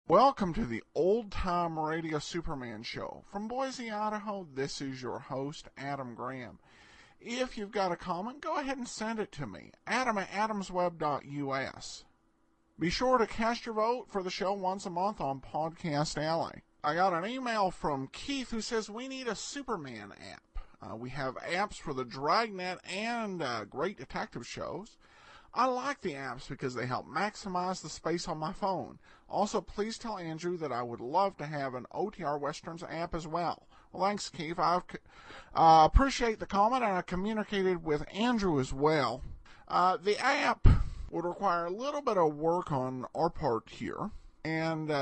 Welcome to the Old Time Radio Superman Show. From Boise, Idaho, this is your host, Adam Graham. If you've got a comment, go ahead and send it to me, adam@adamsweb.us. Be sure to cast your vote for the show once a month on Podcast Alley. I got an email from Keith who says we need a Superman app. We have apps for the Dragnet and Great Detective shows. I like the apps because they help maximize the space on my phone. Also, please tell Andrew that I would love to have an OTR Westerns app as well. Well, thanks, Keith. I appreciate the comment, and I communicated with Andrew as well. The app would require a little bit of work on our part here, and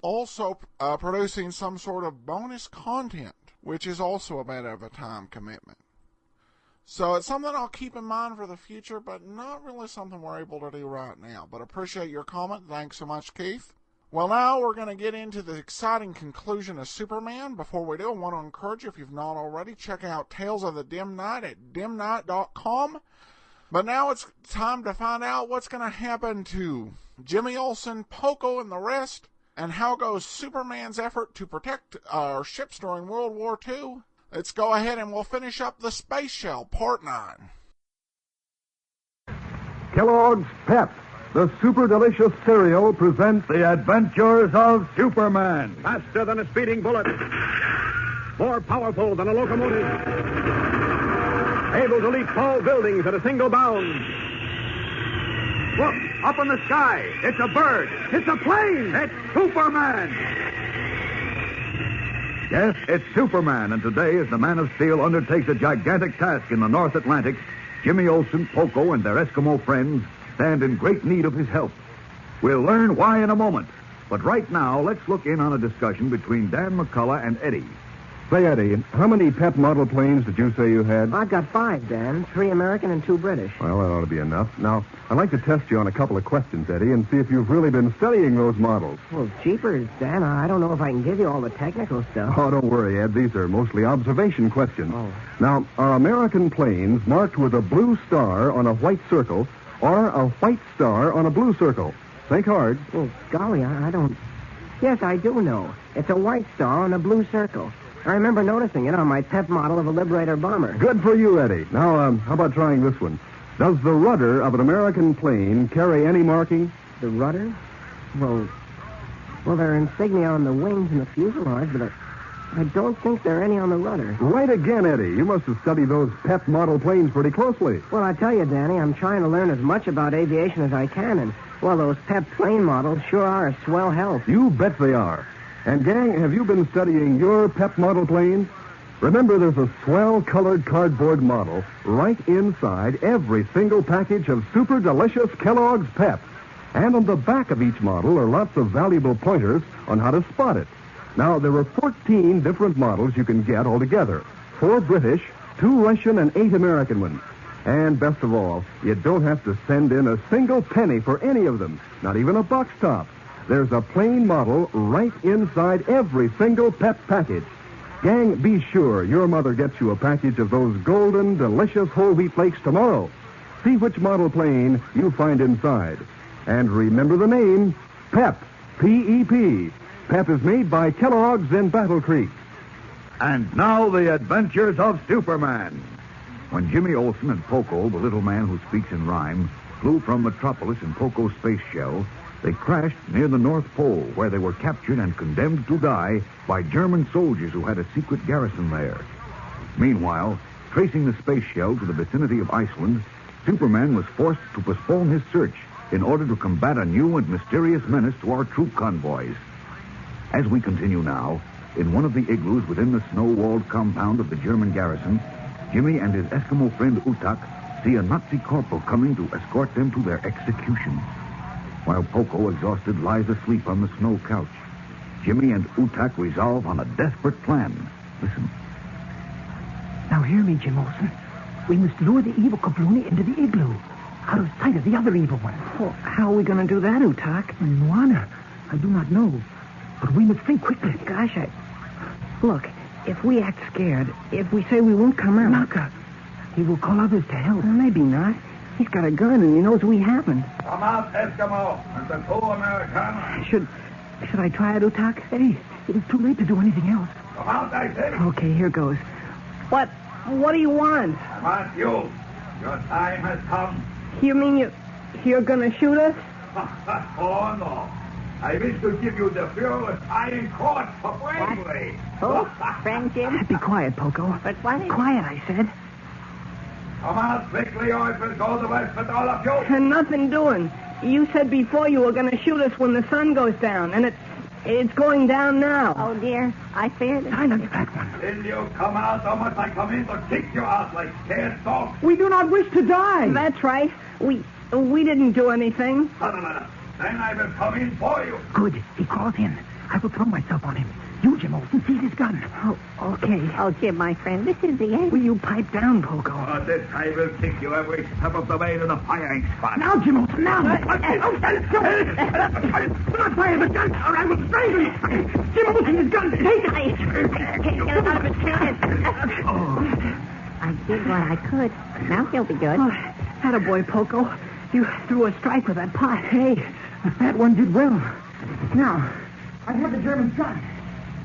also producing some sort of bonus content, which is also a bit of a time commitment. So it's something I'll keep in mind for the future, but not really something we're able to do right now. But appreciate your comment. Thanks so much, Keith. Well, now we're going to get into the exciting conclusion of Superman. Before we do, I want to encourage you, if you've not already, check out Tales of the Dim Night at dimnight.com. But now it's time to find out what's going to happen to Jimmy Olsen, Poco, and the rest, and how goes Superman's effort to protect our ships during World War II. Let's go ahead and we'll finish up the Space Shell, Part 9. Kellogg's Pep, the super delicious cereal, presents The Adventures of Superman. Faster than a speeding bullet. More powerful than a locomotive. Able to leap tall buildings at a single bound. Look, up in the sky. It's a bird. It's a plane. It's Superman. Yes, it's Superman, and today, as the Man of Steel undertakes a gigantic task in the North Atlantic, Jimmy Olsen, Poco, and their Eskimo friends stand in great need of his help. We'll learn why in a moment. But right now, let's look in on a discussion between Dan McCullough and Eddie. Say, Eddie, how many Pep model planes did you say you had? I've got 5, Dan. 3 American and 2 British. Well, that ought to be enough. Now, I'd like to test you on a couple of questions, Eddie, and see if you've really been studying those models. Well, jeepers, Dan, I don't know if I can give you all the technical stuff. Oh, don't worry, Ed. These are mostly observation questions. Oh. Now, are American planes marked with a blue star on a white circle or a white star on a blue circle? Think hard. Well, golly, I don't... Yes, I do know. It's a white star on a blue circle. I remember noticing it on my Pep model of a Liberator bomber. Good for you, Eddie. Now, how about trying this one? Does the rudder of an American plane carry any marking? The rudder? Well, there are insignia on the wings and the fuselage, but I don't think there are any on the rudder. Right again, Eddie. You must have studied those Pep model planes pretty closely. Well, I tell you, Danny, I'm trying to learn as much about aviation as I can, and, well, those Pep plane models sure are a swell help. You bet they are. And, gang, have you been studying your Pep model planes? Remember, there's a swell-colored cardboard model right inside every single package of super delicious Kellogg's Pep. And on the back of each model are lots of valuable pointers on how to spot it. Now, there are 14 different models you can get altogether. 4 British, 2 Russian, and 8 American ones. And best of all, you don't have to send in a single penny for any of them, not even a box top. There's a plain model right inside every single Pep package. Gang, be sure your mother gets you a package of those golden, delicious whole wheat flakes tomorrow. See which model plane you find inside. And remember the name, Pep, P-E-P. Pep is made by Kellogg's in Battle Creek. And now, The Adventures of Superman. When Jimmy Olsen and Poco, the little man who speaks in rhyme, flew from Metropolis in Poco's space shell, they crashed near the North Pole, where they were captured and condemned to die by German soldiers who had a secret garrison there. Meanwhile, tracing the space shell to the vicinity of Iceland, Superman was forced to postpone his search in order to combat a new and mysterious menace to our troop convoys. As we continue now, in one of the igloos within the snow-walled compound of the German garrison, Jimmy and his Eskimo friend Utak see a Nazi corporal coming to escort them to their execution. While Poco, exhausted, lies asleep on the snow couch, Jimmy and Utak resolve on a desperate plan. Listen. Now hear me, Jim Olsen. We must lure the evil Kabloonie into the igloo, out of sight of the other evil one. Well, how are we going to do that, Utak? Nuana, I do not know. But we must think quickly. Gosh, Look, if we act scared, if we say we won't come out... Naka, he will call others to help. Well, maybe not. He's got a gun and he knows we haven't. Come out, Eskimo, and the two Americans. Should I try it, Utak? Hey, it is too late to do anything else. Come out, I say. Okay, here goes. What do you want? I want you. Your time has come. You mean you're gonna shoot us? Oh, no. I wish to give you the fearless eye in court for bravery. Oh, friend Jim? Be quiet, Poco. But what is... Quiet, I said. Come out quickly or it will go the worst with all of you. And nothing doing. You said before you were gonna shoot us when the sun goes down, and it's going down now. Oh, dear. I feared it. Silence, that one. Will you come out or must I come in to kick you out like scared dogs? We do not wish to die. That's right. We didn't do anything. No. Then I will come in for you. Good. He crawls in. I will throw myself on him. You, Jim Olsen, seize his gun. Oh, okay. Oh, Jim, my friend, this is the end. Will you pipe down, Poco? Oh, this I will kick you every step of the way to the firing spot. Now, Jim Olsen, now. Do not fire the gun or I will strangle you. Jim Olsen, his gun. Take it. I can't get it out of his hand. I did what I could. Now he'll be good. Oh, attaboy, Poco. You threw a strike with that pot. Hey, that one did well. Now, I have the German's gun.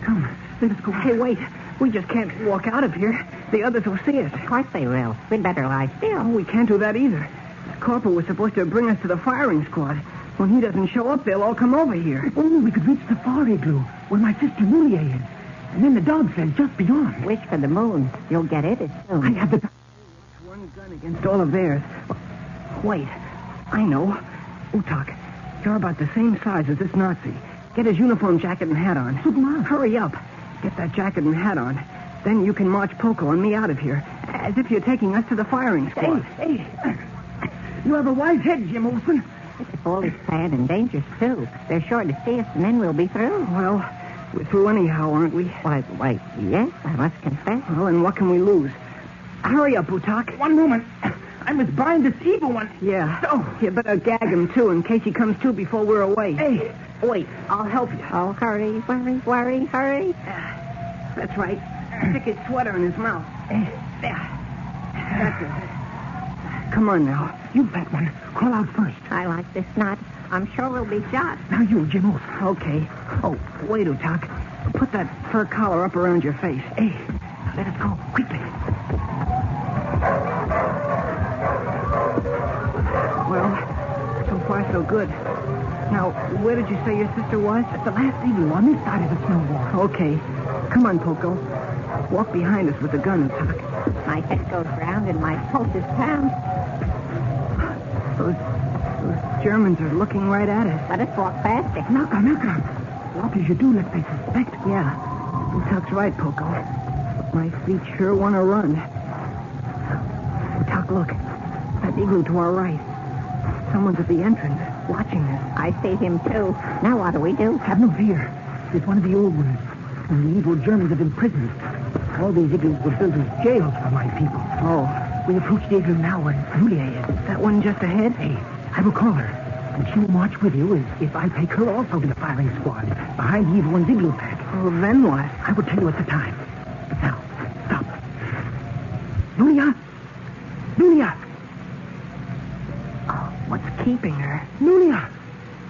Come, let us go. Hey, wait. We just can't walk out of here. The others will see us. Of course they will. We'd better lie still. Oh, we can't do that either. The corporal was supposed to bring us to the firing squad. When he doesn't show up, they'll all come over here. If only we could reach the far igloo where my sister Julia is. And then the dog sled just beyond. Wish for the moon. You'll get it as soon. I have the... One gun against all of theirs. Wait. I know. Utak, you're about the same size as this Nazi. Get his uniform jacket and hat on. Hurry up. Get that jacket and hat on. Then you can march Poco and me out of here, as if you're taking us to the firing squad. Hey. You have a wise head, Jim Olsen. If all is sad and dangerous, too. They're sure to see us, and then we'll be through. Well, we're through anyhow, aren't we? Why, yes, I must confess. Well, and what can we lose? Hurry up, Utak. One moment. I must bind this evil one. Yeah. Oh, you better gag him, too, in case he comes to before we're away. Hey. Wait, I'll help you. Oh, hurry, hurry. That's right. Stick his sweater in his mouth. There. That's it. Come on now. You, fat one. Crawl out first. I like this knot. I'm sure we'll be shot. Now you, Jim Olsen. Okay. Oh, wait, Utak. Put that fur collar up around your face. Hey, let us go. Quickly. Well, so far so good. Now, where did you say your sister was? At the last igloo on this side of the snow wall. Okay. Come on, Poco. Walk behind us with the gun, Utak. My head goes round and my pulse is pound. Those Germans are looking right at us. Let us walk faster. Knock on. Walk as you do, lest they suspect. Yeah. Utak's right, Poco. My feet sure want to run. Utak, look. That igloo to our right. Someone's at the entrance, watching us. I see him, too. Now what do we do? Have no fear. It's one of the old ones. And the evil Germans have imprisoned. All these igloos were built as jails for my people. Oh. We approach the igloo now where Julia is. That one just ahead? Hey, I will call her. And she will march with you if I take her also to the firing squad, behind the evil one's igloo pack. Oh, then what? I will tell you at the time. But now, stop. Julia! Oh, what's keeping her? Julia!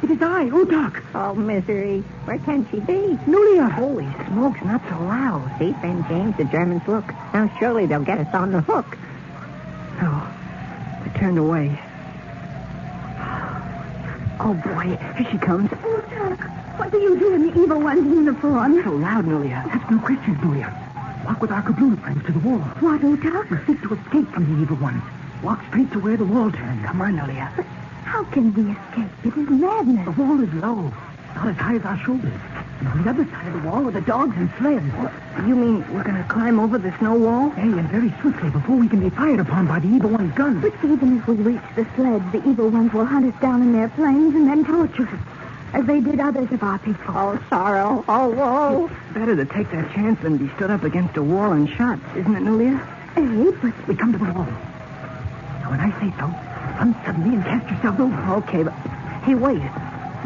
It is I, Utak. Oh, misery. Where can she be? Julia! Holy smokes, not so loud. See, friend James, the Germans look. Now surely they'll get us on the hook. Oh, they turned away. Oh, boy, here she comes. Oh, Chuck, what do you do in the evil one's uniform? So loud, Julia. Ask no questions, Julia. Walk with our Kabluna friends to the wall. What, Chuck? We'll seek to escape from the evil ones. Walk straight to where the wall turns. Come on, Julia. How can we escape? It is madness. The wall is low, not as high as our shoulders. And on the other side of the wall are the dogs and sleds. You mean we're going to climb over the snow wall? Hey, and very swiftly before we can be fired upon by the evil one's guns. But even if we reach the sleds, the evil ones will hunt us down in their planes and then torture us, as they did others of our people. Oh, sorrow. Oh, woe. Better to take that chance than be stood up against a wall and shot, isn't it, Julia? Hey, but We come to the wall. Now, when I say so, run suddenly and cast yourself over. Okay, but... Hey, wait.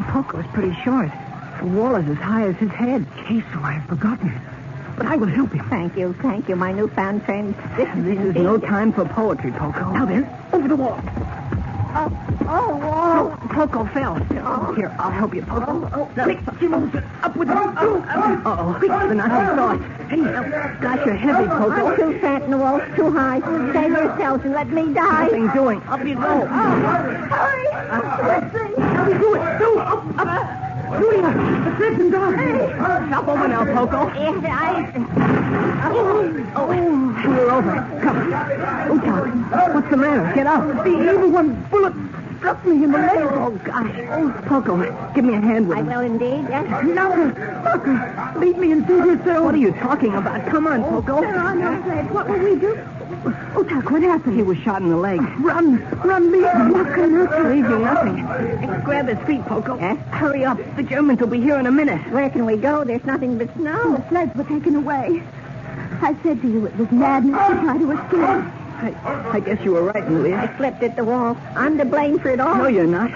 Poco's pretty short. The wall is as high as his head. Queso, I have forgotten. But I will help him. Thank you, my newfound friend. This is no time for poetry, Poco. Now then, over the wall. Poco fell. Here, I'll help you, Poco. Quick, Jim Olsen, up with him. Uh-oh. Quick, the Nazi saw it. Hey, gosh, you're heavy, Poco. I'm too fat and the wall's too high. Save yourselves and let me die. Nothing doing. Up you go. Hurry! Let's see. Do it. Do up. Julia, the sleds and dogs. Stop over now, Poco. We're over. Come. Utak, what's the matter? Get up. The evil one bullet struck me in the leg. Oh, gosh. Oh, Poco, give me a hand with I him. will indeed, yes. Knocker, lead me and save yourself. What are you talking about? Come on, Poco. There are no sleds. What will we do? Utak, what happened? He was shot in the leg. Run, lead me. What can I Leave you nothing. Grab his feet, Poco. Yes? Hurry up. The Germans will be here in a minute. Where can we go? There's nothing but snow. The sleds were taken away. I said to you it was madness to try to escape. I guess you were right, Julia. I slipped at the wall. I'm to blame for it all. No, you're not.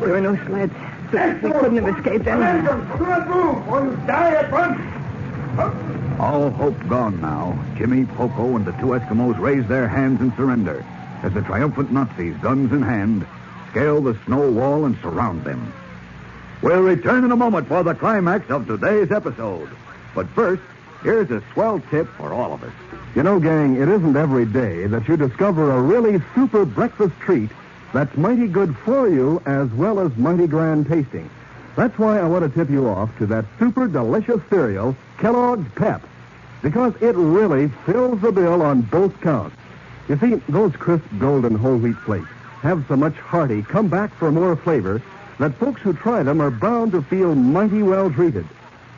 There are no sleds. We couldn't have escaped anyhow. Do not move, or you die at once. All hope gone now. Jimmy, Poco, and the two Eskimos raise their hands in surrender as the triumphant Nazis, guns in hand, scale the snow wall and surround them. We'll return in a moment for the climax of today's episode. But first, here's a swell tip for all of us. You know, gang, it isn't every day that you discover a really super breakfast treat that's mighty good for you as well as mighty grand tasting. That's why I want to tip you off to that super delicious cereal, Kellogg's Pep, because it really fills the bill on both counts. You see, those crisp golden whole wheat flakes have so much hearty come back for more flavor that folks who try them are bound to feel mighty well treated.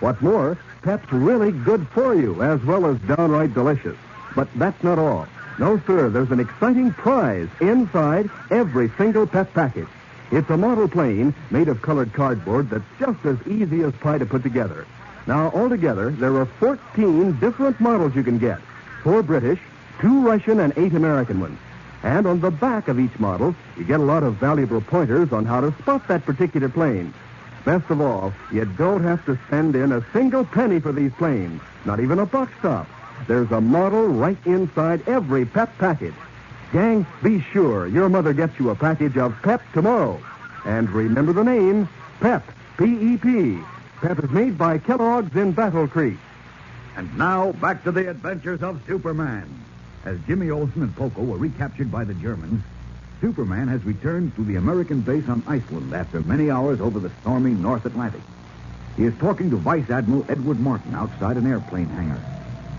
What's more, Pep's really good for you as well as downright delicious. But that's not all. No, sir, there's an exciting prize inside every single Pep package. It's a model plane made of colored cardboard that's just as easy as pie to put together. Now, altogether, there are 14 different models you can get. 4 British, 2 Russian, and 8 American ones. And on the back of each model, you get a lot of valuable pointers on how to spot that particular plane. Best of all, you don't have to send in a single penny for these planes, not even a buck stop. There's a model right inside every Pep package. Gang, be sure your mother gets you a package of Pep tomorrow. And remember the name, Pep, P-E-P. Pep is made by Kellogg's in Battle Creek. And now, back to the adventures of Superman. As Jimmy Olsen and Poco were recaptured by the Germans, Superman has returned to the American base on Iceland after many hours over the stormy North Atlantic. He is talking to Vice Admiral Edward Morton outside an airplane hangar.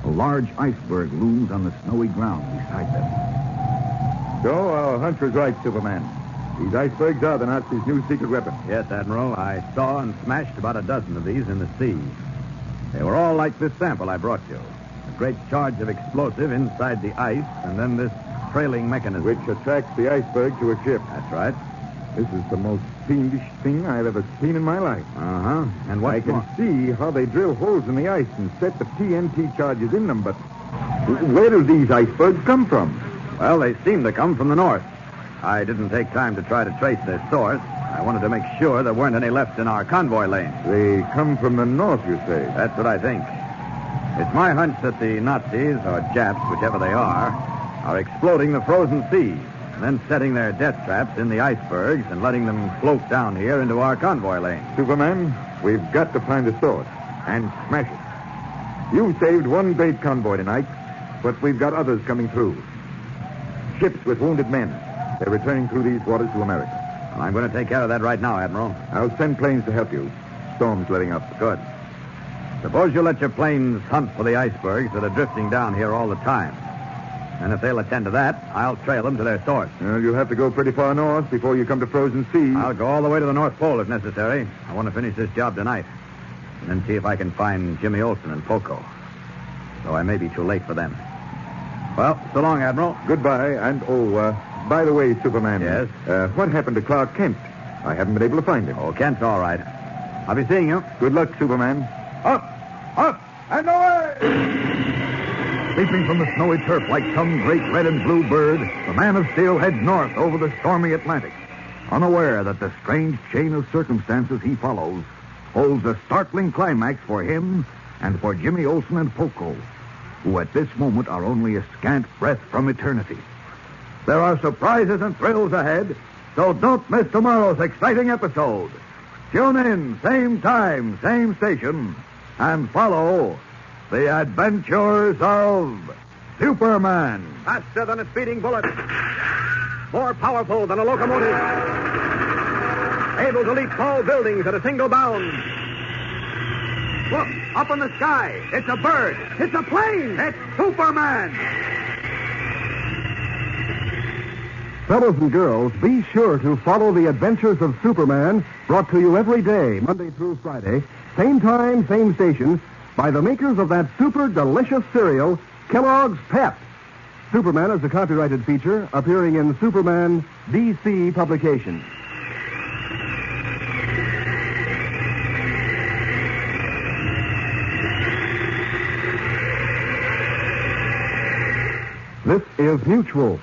A large iceberg looms on the snowy ground beside them. So, our hunch was right, Superman. These icebergs are the Nazis' new secret weapon. Yes, Admiral. I saw and smashed about a dozen of these in the sea. They were all like this sample I brought you. A great charge of explosive inside the ice, and then this trailing mechanism. Which attracts the iceberg to a ship. That's right. This is the most fiendish thing I've ever seen in my life. Uh-huh. And what I can see how they drill holes in the ice and set the TNT charges in them, but where do these icebergs come from? Well, they seem to come from the north. I didn't take time to try to trace their source. I wanted to make sure there weren't any left in our convoy lane. They come from the north, you say? That's what I think. It's my hunch that the Nazis, or Japs, whichever they are exploding the frozen sea, and then setting their death traps in the icebergs and letting them float down here into our convoy lane. Superman, we've got to find the source and smash it. You've saved one great convoy tonight, but we've got others coming through. Ships with wounded men. They're returning through these waters to America. Well, I'm going to take care of that right now, Admiral. I'll send planes to help you. Storm's letting up. Good. Suppose you let your planes hunt for the icebergs that are drifting down here all the time. And if they'll attend to that, I'll trail them to their source. Well, you'll have to go pretty far north before you come to frozen seas. I'll go all the way to the North Pole if necessary. I want to finish this job tonight. And then see if I can find Jimmy Olsen and Poco. Though I may be too late for them. Well, so long, Admiral. Goodbye. And, by the way, Superman. Yes? What happened to Clark Kent? I haven't been able to find him. Oh, Kent's all right. I'll be seeing you. Good luck, Superman. Up, and away! Leaping from the snowy turf like some great red and blue bird, the Man of Steel heads north over the stormy Atlantic, unaware that the strange chain of circumstances he follows holds a startling climax for him and for Jimmy Olsen and Poco, who at this moment are only a scant breath from eternity. There are surprises and thrills ahead, So don't miss tomorrow's exciting episode. Tune in, same time, same station, and follow the adventures of Superman. Faster than a speeding bullet. More powerful than a locomotive. Able to leap tall buildings at a single bound. Look, up in the sky. It's a bird. It's a plane. It's Superman. Fellows and girls, be sure to follow the adventures of Superman, brought to you every day, Monday through Friday, same time, same station, by the makers of that super delicious cereal, Kellogg's Pep. Superman is a copyrighted feature appearing in Superman DC publications. This is Mutual,